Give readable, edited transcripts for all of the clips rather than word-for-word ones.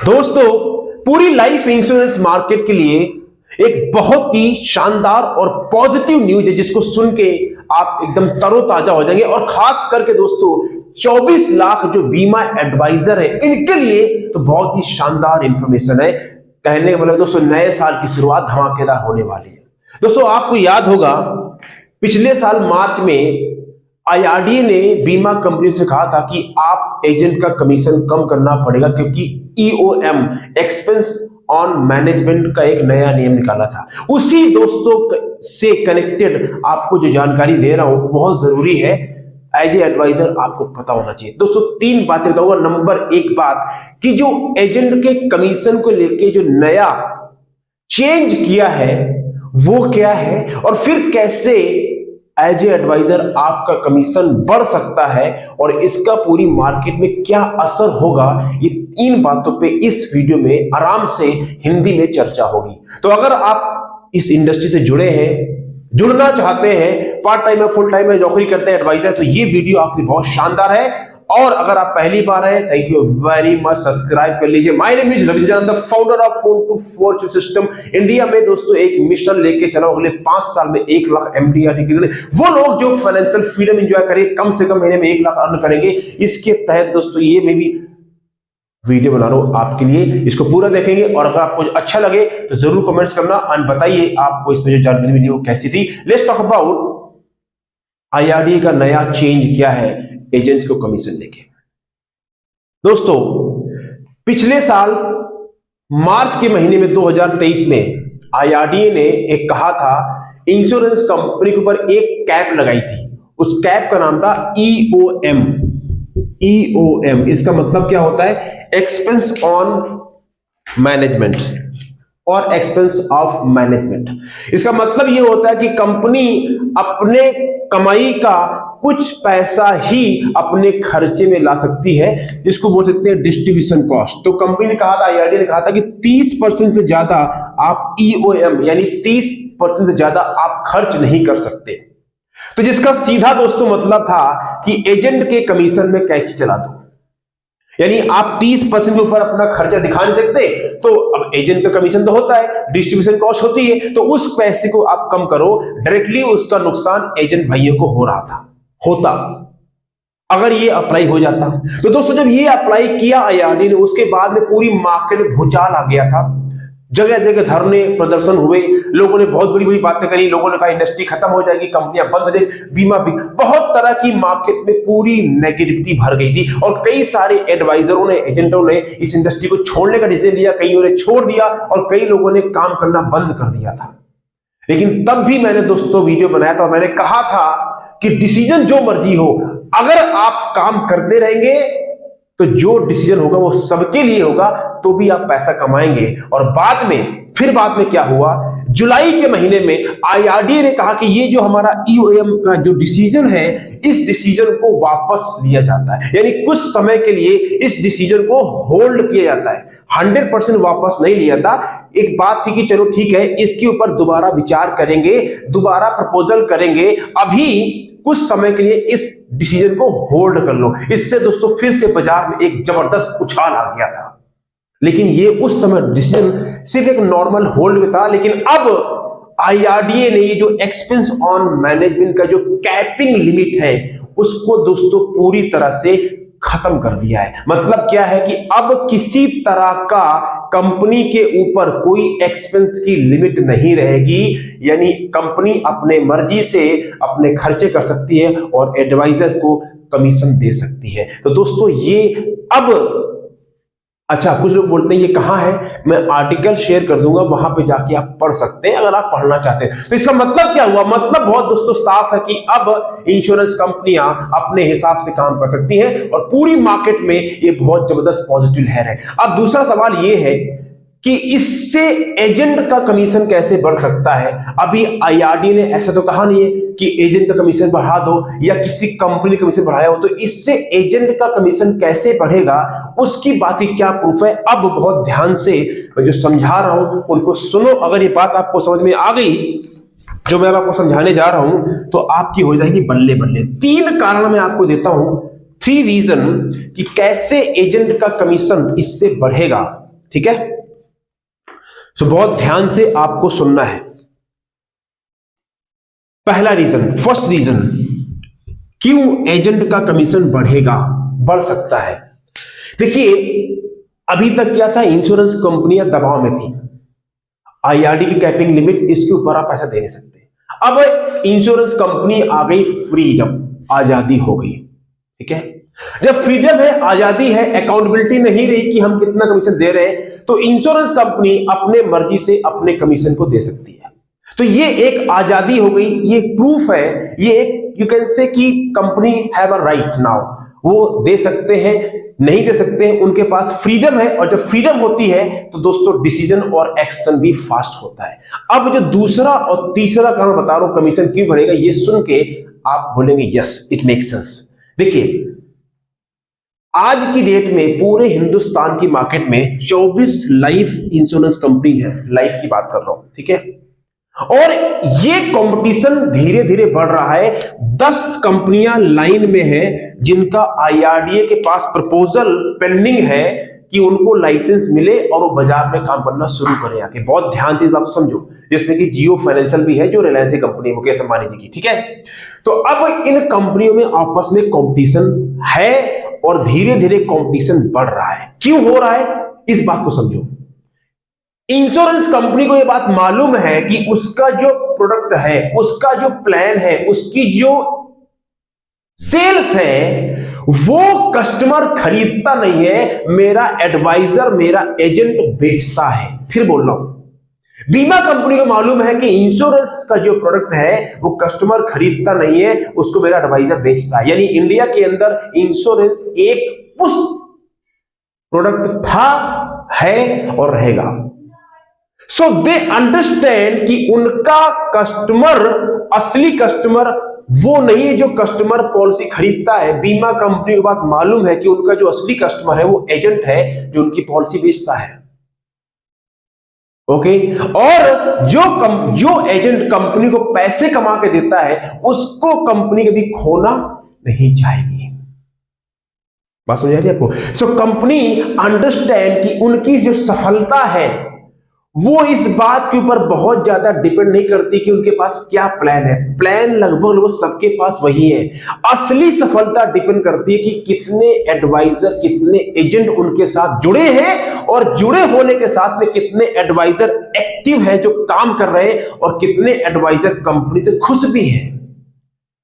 दोस्तों, पूरी life insurance market के लिए एक बहुत ही शानदार और पॉजिटिव न्यूज है जिसको सुन के आप एकदम तरोताजा हो जाएंगे। और खास करके दोस्तों 24 लाख जो बीमा एडवाइजर है इनके लिए तो बहुत ही शानदार इंफॉर्मेशन है। कहने का मतलब दोस्तों नए साल की शुरुआत धमाकेदार होने वाली है। दोस्तों आपको याद होगा पिछले साल मार्च में आईआरडीए ने बीमा कंपनी से कहा था कि आप एजेंट का कमीशन कम करना पड़ेगा क्योंकि ईओएम एक्सपेंस ऑन मैनेजमेंट का एक नया नियम निकाला था। उसी दोस्तों से कनेक्टेड आपको जो जानकारी दे रहा हूं बहुत जरूरी है। एज ए एडवाइजर आपको पता होना चाहिए। दोस्तों 3 बातें बताऊंगा। नंबर 1 बात कि जो एजेंट के कमीशन को लेके जो नया चेंज किया है वो क्या है, और फिर कैसे एज ए एडवाइजर आपका कमीशन बढ़ सकता है और इसका पूरी मार्केट में क्या असर होगा। ये 3 बातों पे इस वीडियो में आराम से हिंदी में चर्चा होगी। तो अगर आप इस इंडस्ट्री से जुड़े हैं, जुड़ना चाहते हैं, पार्ट टाइम में फुल टाइम में नौकरी करते हैं एडवाइजर, तो ये वीडियो आपकी बहुत शानदार है। और अगर आप पहली बार हैं, thank you very much, subscribe कर लीजिए। My name is Ravi the founder of Phone to Fortune System. India में दोस्तों एक मिशन लेके चला अगले 5 साल में 1 लाख एमडीआर वो लोग जो फाइनेंशियल फ्रीडम एंजॉय करें, कम से कम महीने में 1 लाख अर्न करेंगे। इसके तहत दोस्तों ये मैं भी वीडियो बना रहा हूं आपके लिए, इसको पूरा देखेंगे। और अगर आपको अच्छा लगे तो जरूर कमेंट्स करना और बताइए आपको इसमें जो जानकारी मिली वो कैसी थी। लेट्स टॉक अबाउट आईआरडीए का नया चेंज क्या है एजेंट्स को कमीशन लेके। दोस्तों पिछले साल मार्च के महीने में 2023 में आईआरडीए ने एक कहा था, इंश्योरेंस कंपनी के ऊपर एक कैप लगाई थी। उस कैप का नाम था ईओएम। ईओएम इसका मतलब क्या होता है? एक्सपेंस ऑन मैनेजमेंट और एक्सपेंस ऑफ मैनेजमेंट। इसका मतलब यह होता है कि कंपनी अपने कमाई का कुछ पैसा ही अपने खर्चे में ला सकती है, जिसको बोल सकते हैं डिस्ट्रीब्यूशन कॉस्ट। तो कंपनी ने कहा था, आईआरडीए ने कहा था कि 30% से ज्यादा आप ईओएम यानी 30% से ज्यादा आप खर्च नहीं कर सकते। तो जिसका सीधा दोस्तों मतलब था कि एजेंट के कमीशन में कैची चला दो, यानी आप 30% के ऊपर अपना खर्चा दिखा नहीं सकते, तो अब एजेंट का कमीशन तो होता है, डिस्ट्रीब्यूशन कॉस्ट होती है, तो उस पैसे को आप कम करो। डायरेक्टली उसका नुकसान एजेंट भाइयों को हो रहा था, होता अगर ये अप्लाई हो जाता। तो दोस्तों जब ये अप्लाई किया आईआरडीए ने, उसके बाद में पूरी मार्केट में भूचाल आ गया था। जगह जगह धरने प्रदर्शन हुए, लोगों ने बहुत बड़ी बड़ी बातें करी, लोगों ने कहा इंडस्ट्री खत्म हो जाएगी, कंपनियां बंद हो जाएगी, बीमा भी, बहुत तरह की मार्केट में पूरी नेगेटिविटी भर गई थी। और कई सारे एडवाइजरों ने, एजेंटों ने इस इंडस्ट्री को छोड़ने का डिसीजन लिया, कईयों ने छोड़ दिया और कई लोगों ने काम करना बंद कर दिया था। लेकिन तब भी मैंने दोस्तों वीडियो बनाया था और मैंने कहा था कि डिसीजन जो मर्जी हो, अगर आप काम करते रहेंगे तो जो डिसीजन होगा वो सबके लिए होगा, तो भी आप पैसा कमाएंगे। और बाद में क्या हुआ, जुलाई के महीने में आईआरडीए ने कहा कि ये जो हमारा ईओएम का जो डिसीजन है, इस डिसीजन को वापस लिया जाता है, यानी कुछ समय के लिए इस डिसीजन को होल्ड किया जाता है। 100% वापस नहीं लिया था। एक बात थी कि चलो ठीक है, इसके ऊपर दोबारा विचार करेंगे, दोबारा प्रपोजल करेंगे, अभी कुछ समय के लिए इस डिसीजन को होल्ड कर लो। इससे दोस्तों फिर से बाजार में एक जबरदस्त उछाल आ गया था। लेकिन ये उस समय डिसीजन सिर्फ एक नॉर्मल होल्ड में था। लेकिन अब आईआरडीए ने ये जो एक्सपेंस ऑन मैनेजमेंट का जो कैपिंग लिमिट है उसको दोस्तों पूरी तरह से खत्म कर दिया है। मतलब क्या है कि अब किसी तरह का कंपनी के ऊपर कोई एक्सपेंस की लिमिट नहीं रहेगी, यानी कंपनी अपने मर्जी से अपने खर्चे कर सकती है और एडवाइजर को कमीशन दे सकती है। तो दोस्तों ये अब, अच्छा कुछ लोग बोलते हैं ये कहां है, मैं आर्टिकल शेयर कर दूंगा, वहां पे जाके आप पढ़ सकते हैं अगर आप पढ़ना चाहते हैं। तो इसका मतलब क्या हुआ? मतलब बहुत दोस्तों साफ है कि अब इंश्योरेंस कंपनियां अपने हिसाब से काम कर सकती हैं और पूरी मार्केट में ये बहुत जबरदस्त पॉजिटिव लहर है। अब दूसरा सवाल ये है कि इससे एजेंट का कमीशन कैसे बढ़ सकता है। अभी आईआरडीए ने ऐसा तो कहा नहीं है कि एजेंट का कमीशन बढ़ा दो या किसी कंपनी का कमीशन बढ़ाया हो, तो इससे एजेंट का कमीशन कैसे बढ़ेगा, उसकी बात की क्या प्रूफ है। अब बहुत ध्यान से मैं जो समझा रहा हूं उनको सुनो। अगर ये बात आपको समझ में आ गई जो मैं आपको समझाने जा रहा हूं, तो आपकी हो जाएगी बल्ले बल्ले। 3 कारण मैं आपको देता हूं, 3 रीजन कि कैसे एजेंट का कमीशन इससे बढ़ेगा। ठीक है, तो बहुत ध्यान से आपको सुनना है। पहला रीजन, फर्स्ट रीजन, क्यों एजेंट का कमीशन बढ़ेगा, बढ़ सकता है। देखिए, अभी तक क्या था, इंश्योरेंस कंपनियां दबाव में थी, आईआरडी की कैपिंग लिमिट, इसके ऊपर आप पैसा दे नहीं सकते। अब इंश्योरेंस कंपनी आ गई, फ्रीडम, आजादी हो गई, ठीक है। जब फ्रीडम है, आजादी है, अकाउंटेबिलिटी नहीं रही कि हम कितना कमीशन दे रहे हैं, तो इंश्योरेंस कंपनी अपने मर्जी से अपने कमीशन को दे सकती है। तो ये एक आजादी हो गई, ये प्रूफ है, ये एक यू कैन से कि company have a right now, वो दे सकते हैं, नहीं दे सकते हैं, उनके पास फ्रीडम है। और जब फ्रीडम होती है तो दोस्तों डिसीजन और एक्शन भी फास्ट होता है। अब जो दूसरा और तीसरा कारण बता रहा हूं, कमीशन क्यों बढ़ेगा, ये सुन के आप बोलेंगे यस इट मेक सेंस। देखिए, आज की डेट में पूरे हिंदुस्तान की मार्केट में 24 लाइफ इंश्योरेंस कंपनी है, लाइफ की बात कर रहा हूं, ठीक है। और ये कंपटीशन धीरे धीरे बढ़ रहा है। 10 कंपनियां लाइन में है जिनका आईआरडीए के पास प्रपोजल पेंडिंग है कि उनको लाइसेंस मिले और वो बाजार में काम करना शुरू करें आके। बहुत ध्यान से इस बात को समझो, जिसमें कि जियो फाइनेंशियल भी है, जो रिलायंस की कंपनी है, मुकेश अंबानी जी की, ठीक है। तो अब इन कंपनियों में आपस में कंपटीशन है और धीरे धीरे कंपटीशन बढ़ रहा है। क्यों हो रहा है, इस बात को समझो। इंश्योरेंस कंपनी को यह बात मालूम है कि उसका जो प्रोडक्ट है, उसका जो प्लान है, उसकी जो सेल्स है, वो कस्टमर खरीदता नहीं है, मेरा एडवाइजर, मेरा एजेंट बेचता है। फिर बोल रहा हूं, बीमा कंपनी को मालूम है कि इंश्योरेंस का जो प्रोडक्ट है वो कस्टमर खरीदता नहीं है, उसको मेरा एडवाइजर बेचता है। यानी इंडिया के अंदर इंश्योरेंस एक पुष्ट प्रोडक्ट था, है और रहेगा। सो दे अंडरस्टैंड कि उनका कस्टमर, असली कस्टमर वो नहीं है जो कस्टमर पॉलिसी खरीदता है। बीमा कंपनी को बात मालूम है कि उनका जो असली कस्टमर है वो एजेंट है जो उनकी पॉलिसी बेचता है, ओके। और जो एजेंट कंपनी को पैसे कमा के देता है, उसको कंपनी कभी खोना नहीं चाहेगी। बात समझ आ रही है आपको। सो कंपनी अंडरस्टैंड कि उनकी जो सफलता है वो इस बात के ऊपर बहुत ज्यादा डिपेंड नहीं करती कि उनके पास क्या प्लान है। प्लान लगभग सबके पास वही है। असली सफलता डिपेंड करती है कि कितने एडवाइजर, कितने एजेंट उनके साथ जुड़े हैं, और जुड़े होने के साथ में कितने एडवाइजर एक्टिव हैं जो काम कर रहे हैं, और कितने एडवाइजर कंपनी से खुश भी हैं।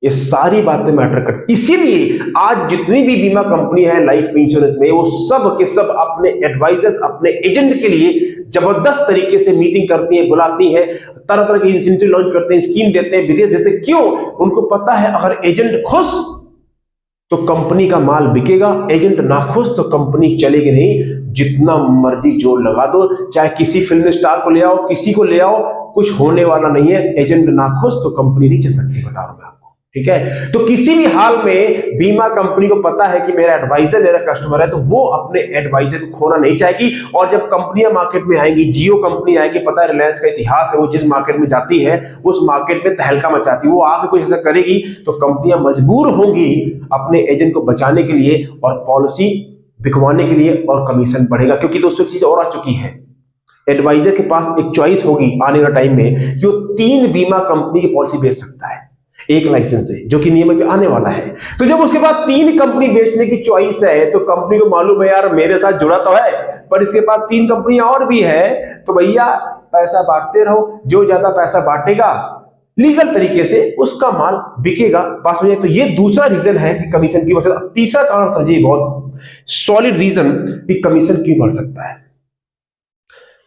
ये सारी बातें मैटर करती। इसीलिए आज जितनी भी बीमा कंपनी है लाइफ इंश्योरेंस में, वो सब के सब अपने एडवाइजर्स, अपने एजेंट के लिए जबरदस्त तरीके से मीटिंग करती हैं, बुलाती हैं, तरह तरह के इंसेंटिव लॉन्च करते हैं, स्कीम देते हैं, विदेश देते हैं। क्यों? उनको पता है अगर एजेंट खुश तो कंपनी का माल बिकेगा, एजेंट ना खुश तो कंपनी चलेगी नहीं। जितना मर्जी जोर लगा दो, चाहे किसी फिल्म स्टार को ले आओ, किसी को ले आओ, कुछ होने वाला नहीं है। एजेंट ना खुश तो कंपनी नहीं चल सकती, बता रहा हूं मैं आपको, ठीक है। तो किसी भी हाल में बीमा कंपनी को पता है कि मेरा एडवाइजर मेरा कस्टमर है, तो वो अपने एडवाइजर को खोना नहीं चाहेगी। और जब कंपनियां मार्केट में आएंगी, जियो कंपनी आएगी, पता है रिलायंस का इतिहास है, वो जिस मार्केट में जाती है उस मार्केट में तहलका मचाती है। वो आके कुछ ऐसा करेगी तो कंपनियां मजबूर होंगी अपने एजेंट को बचाने के लिए और पॉलिसी बिकवाने के लिए, और कमीशन बढ़ेगा। क्योंकि दोस्तों एक चीज और आ चुकी है, एडवाइजर के पास एक चॉइस होगी आने वाले टाइम में, जो 3 बीमा कंपनी की पॉलिसी बेच सकता है एक लाइसेंस है, जो कि नियम में आने वाला है। तो जब उसके बाद 3 कंपनी बेचने की चॉइस है, तो कंपनी को मालूम है यार मेरे साथ जुड़ा तो है, पर इसके पास 3 कंपनियां और भी है, तो भैया पैसा बांटते रहो, जो ज्यादा पैसा बांटेगा लीगल तरीके से उसका माल बिकेगा। बात समझिए। तो ये दूसरा रीजन है कि कमीशन की वजह। तीसरा कारण समझिए, बहुत सॉलिड रीजन कि कमीशन क्यों बढ़ सकता है।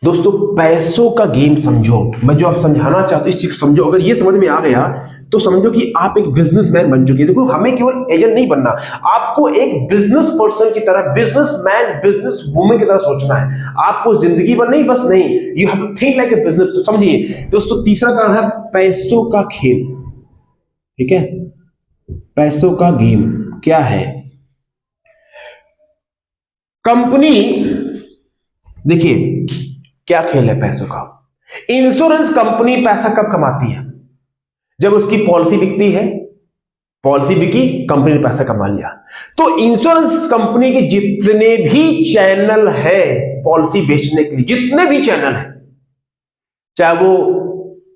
दोस्तों पैसों का गेम समझो, मैं जो आप समझाना चाहता हूं इस चीज समझो। अगर ये समझ में आ गया तो समझो कि आप एक बिजनेसमैन बन चुके हैं। देखो हमें केवल एजेंट नहीं बनना, आपको एक बिजनेस पर्सन की तरह, बिजनेसमैन, बिजनेस वुमेन की तरह सोचना है। आपको जिंदगी भर नहीं, बस नहीं, you have to think like a business. तो समझिए दोस्तों, तीसरा कारण है पैसों का खेल, ठीक है। पैसों का गेम क्या है? कंपनी, देखिए क्या खेल है पैसों का। इंश्योरेंस कंपनी पैसा कब कमाती है? जब उसकी पॉलिसी बिकती है, पॉलिसी बिकी, कंपनी ने पैसा कमा लिया। तो इंश्योरेंस कंपनी के जितने भी चैनल हैं पॉलिसी बेचने के लिए, जितने भी चैनल हैं, चाहे वो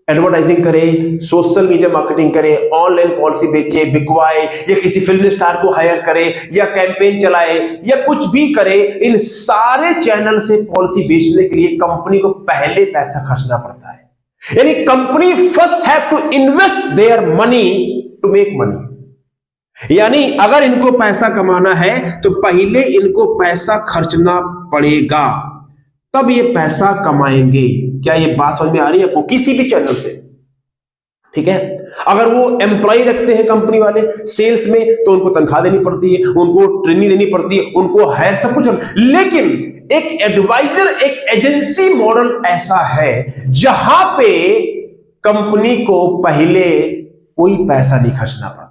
एडवर्टाइजिंग करे, सोशल मीडिया मार्केटिंग करे, ऑनलाइन पॉलिसी बेचे, बिकवाए, या किसी फिल्म स्टार को हायर करे, या कैंपेन चलाए, या कुछ भी करे, इन सारे चैनल से पॉलिसी बेचने के लिए कंपनी को पहले पैसा खर्चना पड़ता है। यानी company first have to invest their money to make money. यानी अगर इनको पैसा कमाना है तो पहले इनको पैसा खर्चना पड़ेगा, तब ये पैसा कमाएंगे। क्या ये बात समझ में आ रही है आपको? किसी भी चैनल से, ठीक है। अगर वो एम्प्लॉय रखते हैं कंपनी वाले सेल्स में, तो उनको तनख्वाह देनी पड़ती है, उनको ट्रेनिंग देनी पड़ती है, उनको हायर, सब कुछ। लेकिन एक एडवाइजर, एक एजेंसी मॉडल ऐसा है जहां पे कंपनी को पहले कोई पैसा नहीं खर्चना पड़ता।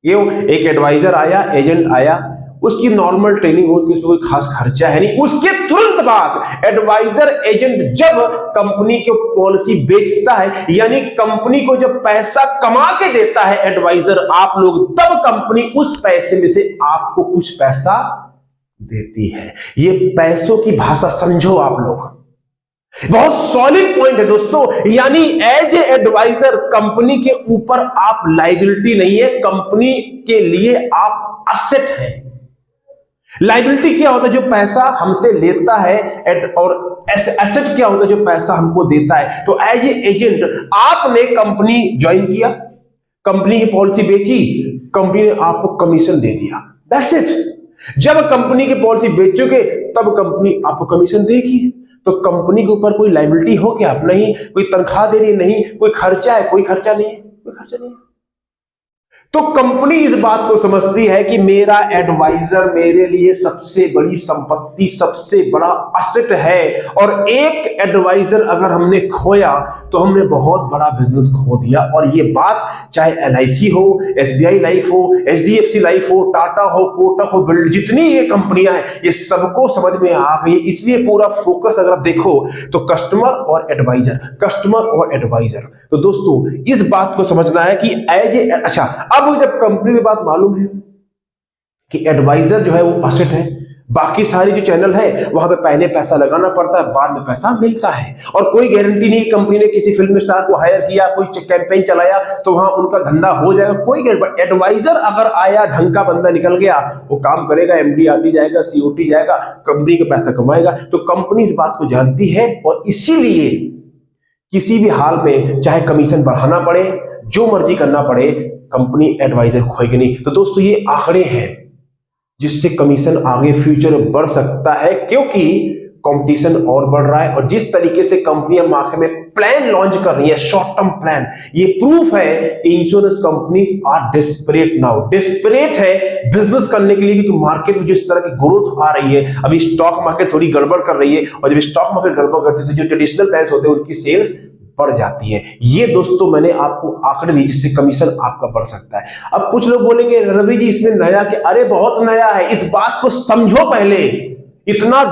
ये एक एडवाइजर आया, एजेंट आया, उसकी नॉर्मल ट्रेनिंग होती है, उसमें कोई खास खर्चा है नहीं। उसके तुरंत बाद एडवाइजर एजेंट जब कंपनी की पॉलिसी बेचता है, यानी कंपनी को जब पैसा कमा के देता है एडवाइजर आप लोग, तब कंपनी उस पैसे में से आपको कुछ पैसा देती है। ये पैसों की भाषा समझो आप लोग, बहुत सॉलिड पॉइंट है दोस्तों। यानी एज ए एडवाइजर कंपनी के ऊपर आप लायबिलिटी नहीं है, कंपनी के लिए आप असेट हैं। लायबिलिटी क्या होता है? जो पैसा हमसे लेता है, और एसेट क्या होता है? जो पैसा हमको देता है। तो एज ए एजेंट आपने कंपनी ज्वाइन किया, कंपनी की पॉलिसी बेची, कंपनी ने आपको कमीशन दे दिया, दैट्स इट। जब कंपनी की पॉलिसी बेचोगे तब कंपनी आपको कमीशन देगी। तो कंपनी के ऊपर कोई लायबिलिटी हो क्या? नहीं। कोई तनख्वाह दे रही नहीं, कोई खर्चा है? कोई खर्चा नहीं है, कोई खर्चा नहीं है। तो कंपनी इस बात को समझती है कि मेरा एडवाइजर मेरे लिए सबसे बड़ी संपत्ति, सबसे बड़ा असेट है, और एक एडवाइजर अगर हमने खोया तो हमने बहुत बड़ा बिजनेस खो दिया। और ये बात चाहे LIC हो, SBI लाइफ हो, HDFC लाइफ हो, टाटा हो, कोटक हो, बिल्ड, जितनी ये कंपनियां हैं, ये सबको समझ में आ गई। इसलिए पूरा फोकस अगर आप देखो तो कस्टमर और एडवाइजर, कस्टमर और एडवाइजर। तो दोस्तों इस बात को समझना है कि एज ए, अच्छा, अब जब कंपनी की बात मालूम है कि एडवाइजर जो है वो असेट है, बाकी सारी जो चैनल है वहां पे पहले पैसा लगाना पड़ता है, बाद में पैसा मिलता है। और कोई गारंटी नहीं कंपनी ने किसी फिल्म स्टार को हायर किया, कोई कैंपेन चलाया तो वहां उनका धंधा हो जाएगा, कोई गारंटी। एडवाइजर अगर आया, ढंग का बंदा निकल गया, वो काम करेगा, MD आती जाएगा, COT जाएगा, कंपनी का पैसा कमाएगा। तो कंपनी इस बात को जानती है, और इसीलिए किसी भी हाल में चाहे कमीशन बढ़ाना पड़े, जो मर्जी करना पड़े, कंपनी एडवाइजर खोएगी नहीं। तो दोस्तों ये आंकड़े हैं जिससे कमीशन आगे फ्यूचर में बढ़ सकता है, क्योंकि कंपटीशन और बढ़ रहा है। और जिस तरीके से कंपनियां मार्केट में प्लान लॉन्च कर रही है, शॉर्ट टर्म प्लान, ये प्रूफ है कि insurance companies are desperate now, desperate है बिजनेस करने के लिए, क्योंकि मार्केट में जिस तरह की ग्रोथ आ रही है, अभी स्टॉक मार्केट थोड़ी गड़बड़ कर रही है, और जब स्टॉक मार्केट गड़बड़ करती है तो जो ट्रेडिशनल प्लान होते हैं उनकी सेल्स बढ़ जाती है। ये दोस्तों मैंने आपको आंकड़े दी जिससे कमीशन आपका बढ़ सकता है। अब कुछ लोग बोलेंगे रवि जी इसमें नया क्या? अरे बहुत नया है, इस बात को समझो पहले। इतना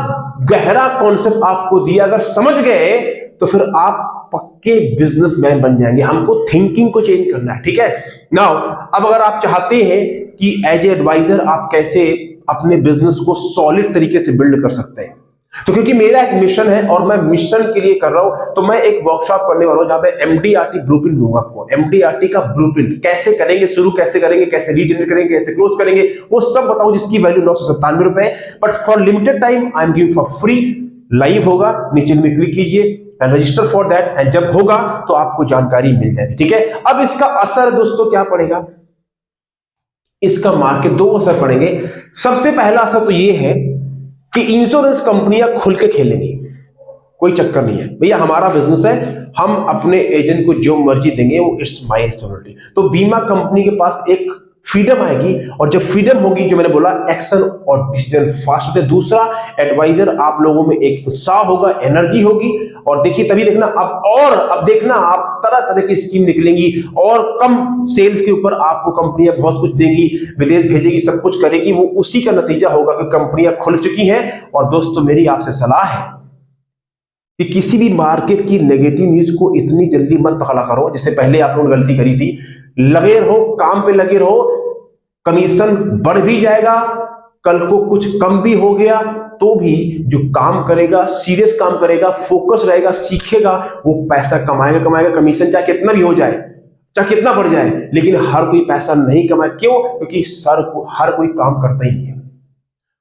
गहरा कॉन्सेप्ट आपको दिया, अगर समझ गए तो फिर आप पक्के बिजनेसमैन बन जाएंगे। हमको थिंकिंग को चेंज करना है, ठीक है। नाउ अब अगर आप चाहते हैं कि एज ए एडवाइजर आप कैसे अपने बिजनेस को सॉलिड तरीके से बिल्ड कर सकते हैं, तो क्योंकि मेरा एक मिशन है और मैं मिशन के लिए कर रहा हूं, तो मैं एक वर्कशॉप करने वाला हूं जहां पे MDRT ब्लूप्रिंट दूंगा आपको। MDRT का ब्लूप्रिंट कैसे करेंगे, शुरू कैसे करेंगे, कैसे लीड जनरेट करेंगे, कैसे क्लोज करेंगे, वो सब बताऊं, जिसकी वैल्यू 997 रुपए। But for limited time I am giving for free. Live होगा, नीचे में क्लिक कीजिए and register for that, and जब होगा तो आपको जानकारी मिल जाएगी, ठीक है। अब इसका असर दोस्तों क्या पड़ेगा? इसका मार्केट दो असर पड़ेंगे। सबसे पहला असर तो ये है कि इंश्योरेंस कंपनियां खुल के खेलेंगी, कोई चक्कर नहीं है भैया, हमारा बिजनेस है, हम अपने एजेंट को जो मर्जी देंगे, वो इट्स माय रिस्पांसिबिलिटी। तो बीमा कंपनी के पास एक फ्रीडम आएगी, और जब फ्रीडम होगी, जो मैंने बोला, एक्शन और डिसीजन फास्ट होते। दूसरा, एडवाइजर आप लोगों में एक उत्साह होगा, एनर्जी होगी, और देखिए तभी देखना अब देखना आप तरह तरह की स्कीम निकलेंगी, और कम सेल्स के ऊपर आपको कंपनियां बहुत कुछ देंगी, विदेश भेजेगी, सब कुछ करेगी। वो उसी का नतीजा होगा कि कंपनियां खुल चुकी हैं। और दोस्तों मेरी आपसे सलाह है कि किसी भी मार्केट की नेगेटिव न्यूज को इतनी जल्दी मत पकड़ा करो, जिससे पहले आप लोगों ने गलती करी थी। लगे रहो, काम पे लगे रहो, कमीशन बढ़ भी जाएगा, कल को कुछ कम भी हो गया तो भी जो काम करेगा, सीरियस काम करेगा, फोकस रहेगा, सीखेगा, वो पैसा कमाएगा कमाएगा। कमीशन चाहे कितना भी हो जाए, चाहे कितना बढ़ जाए, लेकिन हर कोई पैसा नहीं कमाए। क्यों? क्योंकि हर कोई काम करता ही है।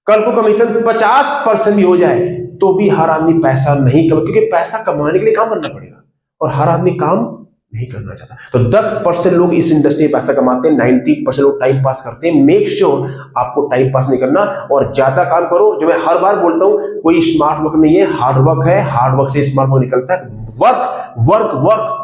कल को कमीशन 50% भी हो जाए तो भी हर आदमी पैसा नहीं कमा, क्योंकि पैसा कमाने के लिए काम करना पड़ेगा और हर आदमी काम नहीं करना चाहता। तो 10% लोग इस इंडस्ट्री में पैसा कमाते हैं, 90% लोग टाइम पास करते हैं। मेक श्योर आपको टाइम पास नहीं करना और ज्यादा काम करो। जो मैं हर बार बोलता हूं, कोई स्मार्ट वर्क नहीं है, हार्ड वर्क है। हार्ड वर्क से स्मार्ट वर्क निकलता है। वर्क वर्क वर्क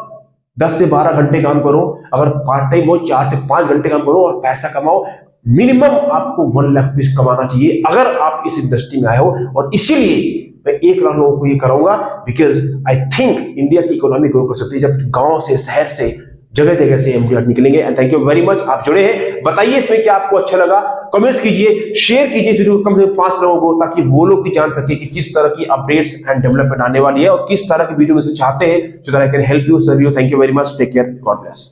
10 से 12 घंटे काम करो, अगर पार्ट टाइम हो 4 से 5 घंटे काम करो और पैसा कमाओ। मिनिमम आपको 1 लाख रुपीस कमाना चाहिए अगर आप इस इंडस्ट्री में आए हो। और इसीलिए मैं 1 लाख लोगों को ये करूंगा, बिकॉज आई थिंक इंडिया की इकोनॉमी ग्रो कर सकती है जब गांव से, शहर से, जगह जगह से एमडी निकलेंगे। And thank you very much, आप जुड़े हैं। बताइए इसमें क्या आपको अच्छा लगा, कमेंट्स कीजिए, शेयर कीजिए इस वीडियो को कम से कम 5 लोगों को, ताकि वो लोग भी जान सके कि किस तरह की अपडेट्स एंड डेवलपमेंट आने वाली है और किस तरह की वीडियो में से चाहते हैं, so that I can help you, serve you. Thank you very much. Take care. God bless.